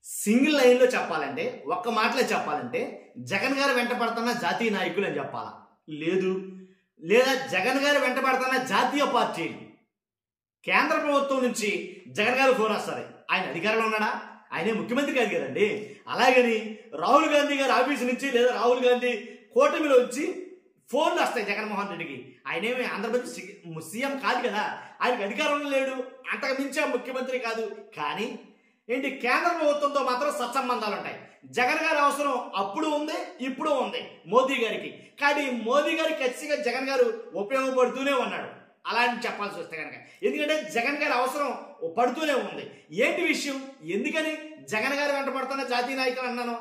Single లైన్లో చెప్పాలంటే, ఒక్క మాటలో చెప్పాలంటే జగన్ గారు వెంట పడుతున్న జాతీయ నాయకులు అని చెప్పాలా, లేదా జగన్ గారు వెంట పడుతున్న జాతీయ పార్టీలు. కేంద్ర ప్రభుత్వం నుంచి జగన్ గారు ఫోన్ వస్తారు. ఆయన అధికారంలో ఉన్నాడా? ఆయనే ముఖ్యమంత్రి కాదు కదండి. అలాగని రాహుల్ గాంధీ గారి ఆఫీస్ నుంచి లేదా రాహుల్ గాంధీ కూటమిలో వచ్చి ఫోన్లు వస్తాయి జగన్మోహన్ రెడ్డికి. ఆయనేమి ఆంధ్రప్రదేశ్ సీఎం కాదు కదా, ఆయనకు అధికారంలో లేడు, అంతకు మించి ముఖ్యమంత్రి కాదు. కానీ ఏంటి, కేంద్ర ప్రభుత్వంతో మాత్రం సత్సంబంధాలు ఉంటాయి. జగన్ గారి అవసరం అప్పుడు ఉంది, ఇప్పుడు ఉంది మోదీ గారికి. కానీ మోదీ గారికి ఖచ్చితంగా జగన్ గారు ఉపయోగపడుతూనే ఉన్నాడు అలా అని చెప్పాల్సి వస్తే కనుక. ఎందుకంటే జగన్ గారి అవసరం పడుతూనే ఉంది. ఏంటి విషయం, ఎందుకని జగన్ గారు వెంట పడుతున్న జాతీయ నాయకులు అన్నాను,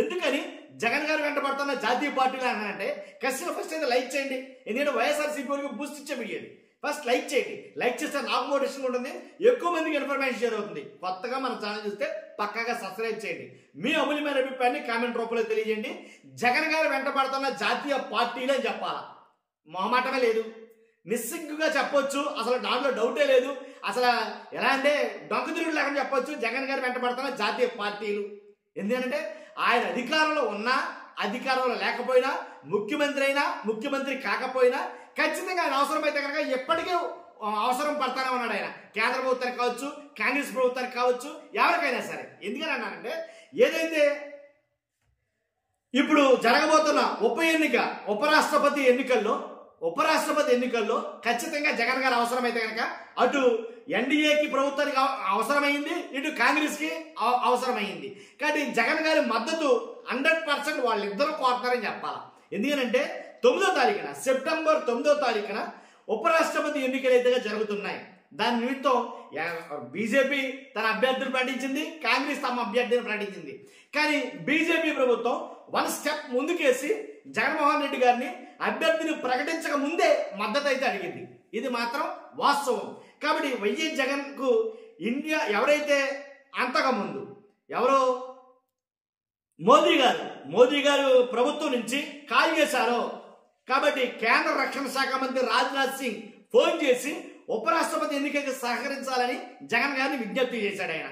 ఎందుకని జగన్ గారు వెంట పడుతున్న జాతీయ పార్టీలు అన్నానంటే ఖచ్చితంగా ఫస్ట్ అయితే లైక్ చేయండి. ఎందుకంటే వైఎస్ఆర్సీపీ వాళ్ళకి బూస్ట్ ఇచ్చే వీడియో ఫస్ట్ లైక్ చేయండి. లైక్ చేస్తే నాకు మోటివేషన్ ఉంటుంది, ఎక్కువ మందికి ఇన్ఫర్మేషన్ షేర్ అవుతుంది. కొత్తగా మన ఛానల్ చూస్తే పక్కాగా సబ్స్క్రైబ్ చేయండి. మీ అమూల్యమైన అభిప్రాయాన్ని కామెంట్ రూపంలో తెలియజేయండి. జగన్ గారు వెంట పడుతున్న జాతీయ పార్టీలు అని చెప్పాలా, మొహమాటమే లేదు, నిస్సిగ్గుగా చెప్పొచ్చు, అసలు దాంట్లో డౌటే లేదు. అసలు ఎలా అంటే డొంకతిరుగుడు లేకుండా చెప్పొచ్చు జగన్ గారు వెంట పడుతున్న జాతీయ పార్టీలు. ఎందుకంటే ఆయన అధికారంలో ఉన్నా అధికారంలో లేకపోయినా, ముఖ్యమంత్రి అయినా ముఖ్యమంత్రి కాకపోయినా ఖచ్చితంగా ఆయన అవసరమైతే కనుక ఎప్పటికీ అవసరం పడతానే ఉన్నాడు. ఆయన కేంద్ర ప్రభుత్వానికి కావచ్చు, కాంగ్రెస్ ప్రభుత్వానికి కావచ్చు, ఎవరికైనా సరే. ఎందుకని అన్నానంటే, ఏదైతే ఇప్పుడు జరగబోతున్న ఉపరాష్ట్రపతి ఎన్నికల్లో ఖచ్చితంగా జగన్ గారు అవసరమైతే కనుక అటు ఎన్డీఏకి ప్రభుత్వానికి అవసరమైంది, ఇటు కాంగ్రెస్కి అవసరమైంది. కానీ జగన్ గారి మద్దతు 100% వాళ్ళిద్దరూ కోరుతారని చెప్పాలి. ఎందుకంటే సెప్టెంబర్ 9వ తారీఖున ఉపరాష్ట్రపతి ఎన్నికలు అయితే జరుగుతున్నాయి. దాని నిమిత్తం బీజేపీ తన అభ్యర్థిని ప్రకటించింది, కాంగ్రెస్ తమ అభ్యర్థిని ప్రకటించింది. కానీ బీజేపీ ప్రభుత్వం 1 స్టెప్ ముందుకేసి జగన్మోహన్ రెడ్డి గారిని అభ్యర్థిని ప్రకటించక ముందే మద్దతు అయితే అడిగింది. ఇది మాత్రం వాస్తవం. కాబట్టి వైఎస్ జగన్ కు ఎవరైతే అంతకుముందు మోదీ గారు ప్రభుత్వం నుంచి కాల్ చేశారో, కాబట్టి కేంద్ర రక్షణ శాఖ మంత్రి రాజ్నాథ్ సింగ్ ఫోన్ చేసి ఉపరాష్ట్రపతి ఎన్నికకి సహకరించాలని జగన్ గారిని విజ్ఞప్తి చేశాడు. ఆయన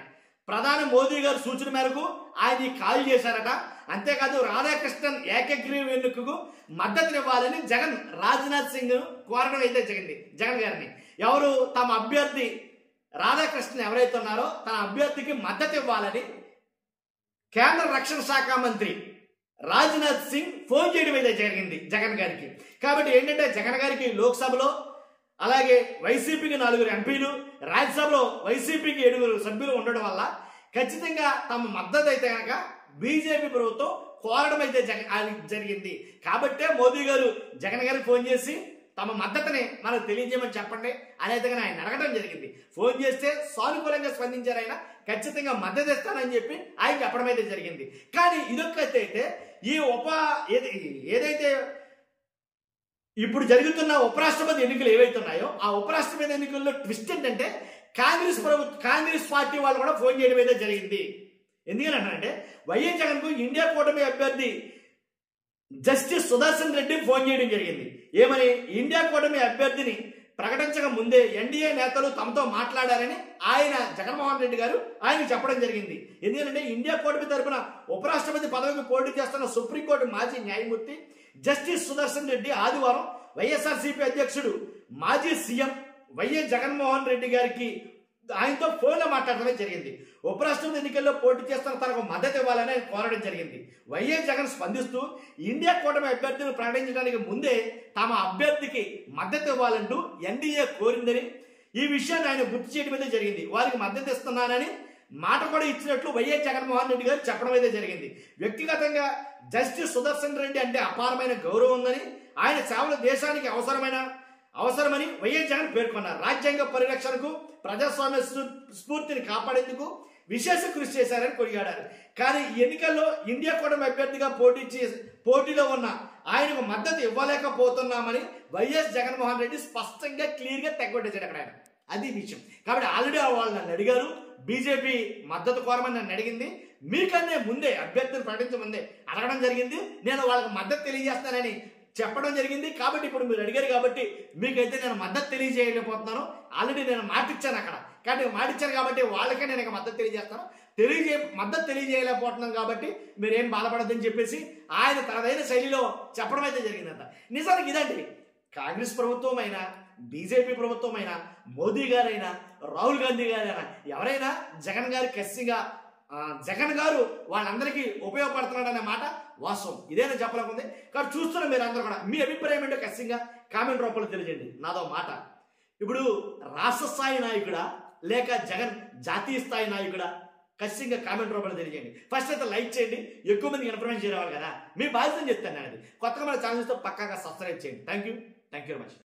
ప్రధాని మోదీ గారు సూచన మేరకు ఆయన కాల్ చేశారట. అంతేకాదు రాధాకృష్ణన్ ఏకగ్రీవ ఎన్నికకు మద్దతునివ్వాలని జగన్ రాజ్నాథ్ సింగ్ కోరడం అయితే జరిగింది. జగన్ గారిని తమ అభ్యర్థి రాధాకృష్ణన్ ఎవరైతే ఉన్నారో తన అభ్యర్థికి మద్దతు ఇవ్వాలని కేంద్ర రక్షణ శాఖ మంత్రి రాజ్నాథ్ సింగ్ ఫోన్ చేయడం అయితే జరిగింది జగన్ గారికి. కాబట్టి ఏంటంటే జగన్ గారికి లోక్సభలో అలాగే వైసీపీకి 4 ఎంపీలు, రాజ్యసభలో వైసీపీకి 7 సభ్యులు ఉండడం వల్ల ఖచ్చితంగా తమ మద్దతు అయితే కనుక బీజేపీ ప్రభుత్వం కోరడం అయితే జరిగింది. కాబట్టే మోదీ గారు జగన్ గారికి ఫోన్ చేసి తమ మద్దతుని మనకు తెలియజేయమని చెప్పండి అనేది ఆయన అడగడం జరిగింది. ఫోన్ చేస్తే సానుకూలంగా స్పందించారు. ఆయన ఖచ్చితంగా మద్దతు ఇస్తానని చెప్పి ఆయన చెప్పడం అయితే జరిగింది. కానీ ఇదొక్కైతే ఈ ఏదైతే ఇప్పుడు జరుగుతున్న ఉపరాష్ట్రపతి ఎన్నికలు ఏవైతే ఉన్నాయో ఆ ఉపరాష్ట్రపతి ఎన్నికల్లో ట్విస్ట్ ఏంటంటే కాంగ్రెస్ పార్టీ వాళ్ళు కూడా ఫోన్ చేయడం అయితే జరిగింది. ఎందుకంటే వైఎస్ జగన్ కు ఇండియా కూటమి అభ్యర్థి జస్టిస్ సుదర్శన్ రెడ్డి ఫోన్ చేయడం జరిగింది. ఏమని, ఇండియా కూటమి అభ్యర్థిని ప్రకటించక ముందే ఎన్డీఏ నేతలు తమతో మాట్లాడారని ఆయన జగన్మోహన్ రెడ్డి గారు ఆయన చెప్పడం జరిగింది. ఎందుకంటే ఇండియా కూటమి తరఫున ఉపరాష్ట్రపతి పదవికి పోటీ చేస్తున్న సుప్రీంకోర్టు మాజీ న్యాయమూర్తి జస్టిస్ సుదర్శన్ రెడ్డి ఆదివారం వైఎస్ఆర్సీపీ అధ్యక్షుడు మాజీ సీఎం వైఎస్ జగన్మోహన్ రెడ్డి గారికి ఆయనతో ఫోన్లో మాట్లాడటమే జరిగింది. ఉపరాష్ట్రపతి ఎన్నికల్లో పోటీ చేస్తున్న తనకు మద్దతు ఇవ్వాలని ఆయన కోరడం జరిగింది. వైఎస్ జగన్ స్పందిస్తూ ఇండియా కూటమి అభ్యర్థిని ప్రకటించడానికి ముందే తమ అభ్యర్థికి మద్దతు ఇవ్వాలంటూ ఎన్డీఏ కోరిందని ఈ విషయాన్ని ఆయన గుర్తు చేయడం అయితే జరిగింది. వారికి మద్దతు ఇస్తున్నానని మాట కూడా ఇచ్చినట్లు వైఎస్ జగన్మోహన్ రెడ్డి గారు చెప్పడం అయితే జరిగింది. వ్యక్తిగతంగా జస్టిస్ సుదర్శన్ రెడ్డి అంటే అపారమైన గౌరవం ఉందని, ఆయన సేవలు దేశానికి అవసరమని వైఎస్ జగన్ పేర్కొన్నారు. రాజ్యాంగ పరిరక్షణకు, ప్రజాస్వామ్య స్ఫూర్తిని కాపాడేందుకు విశేష కృషి చేశారని కొనియాడారు. కానీ ఈ ఎన్నికల్లో ఇండియా కూటమి అభ్యర్థిగా పోటీలో ఉన్న ఆయనకు మద్దతు ఇవ్వలేకపోతున్నామని వైఎస్ జగన్మోహన్ రెడ్డి స్పష్టంగా క్లియర్గా తెగొట్టేశాడు అక్కడ ఆయన. అది విషయం. కాబట్టి ఆల్రెడీ వాళ్ళు నన్ను అడిగారు, బీజేపీ మద్దతు కోరమని నన్ను అడిగింది. మీకన్నా ముందే అభ్యర్థులు ప్రకటించముందే అడగడం జరిగింది. నేను వాళ్ళకి మద్దతు తెలియజేస్తానని చెప్పడం జరిగింది. కాబట్టి ఇప్పుడు మీరు అడిగారు కాబట్టి మీకైతే నేను మద్దతు తెలియజేయలేకపోతున్నాను. ఆల్రెడీ నేను మాట ఇచ్చాను అక్కడ. కానీ మాట ఇచ్చారు కాబట్టి వాళ్ళకే నేను ఇక మద్దతు తెలియజేస్తాను. మద్దతు తెలియజేయలేకపోతున్నాం కాబట్టి మీరేం బాధపడద్దని చెప్పేసి ఆయన తనదైన శైలిలో చెప్పడం అయితే జరిగిందంట. నిజానికి ఇదండి, కాంగ్రెస్ ప్రభుత్వం అయినా బీజేపీ ప్రభుత్వం అయినా మోదీ గారైనా రాహుల్ గాంధీ గారైనా ఎవరైనా జగన్ గారి కసిగా జగన్ గారు వాళ్ళందరికీ ఉపయోగపడుతున్నాడు అనే మాట వాస్తవం. ఇదేనా చెప్పలేకుంది. కాబట్టి చూస్తున్న మీరు అందరూ కూడా మీ అభిప్రాయం ఏంటో ఖచ్చితంగా కామెంట్ రూపంలో తెలియజేయండి. నాదో మాట, ఇప్పుడు రాష్ట్ర స్థాయి నాయకుడా లేక జగన్ జాతీయ స్థాయి నాయకుడా? ఖచ్చితంగా కామెంట్ రూపంలో తెలియజేయండి. ఫస్ట్ అయితే లైక్ చేయండి, ఎక్కువ మందికి ఇన్ఫర్మేషన్ చేయాలి కదా, మీ బాధ్యతను చెప్తాను. అనేది కొత్తగా మన ఛానల్స్తో పక్కాగా సబ్స్క్రైబ్ చేయండి. Thank you very much.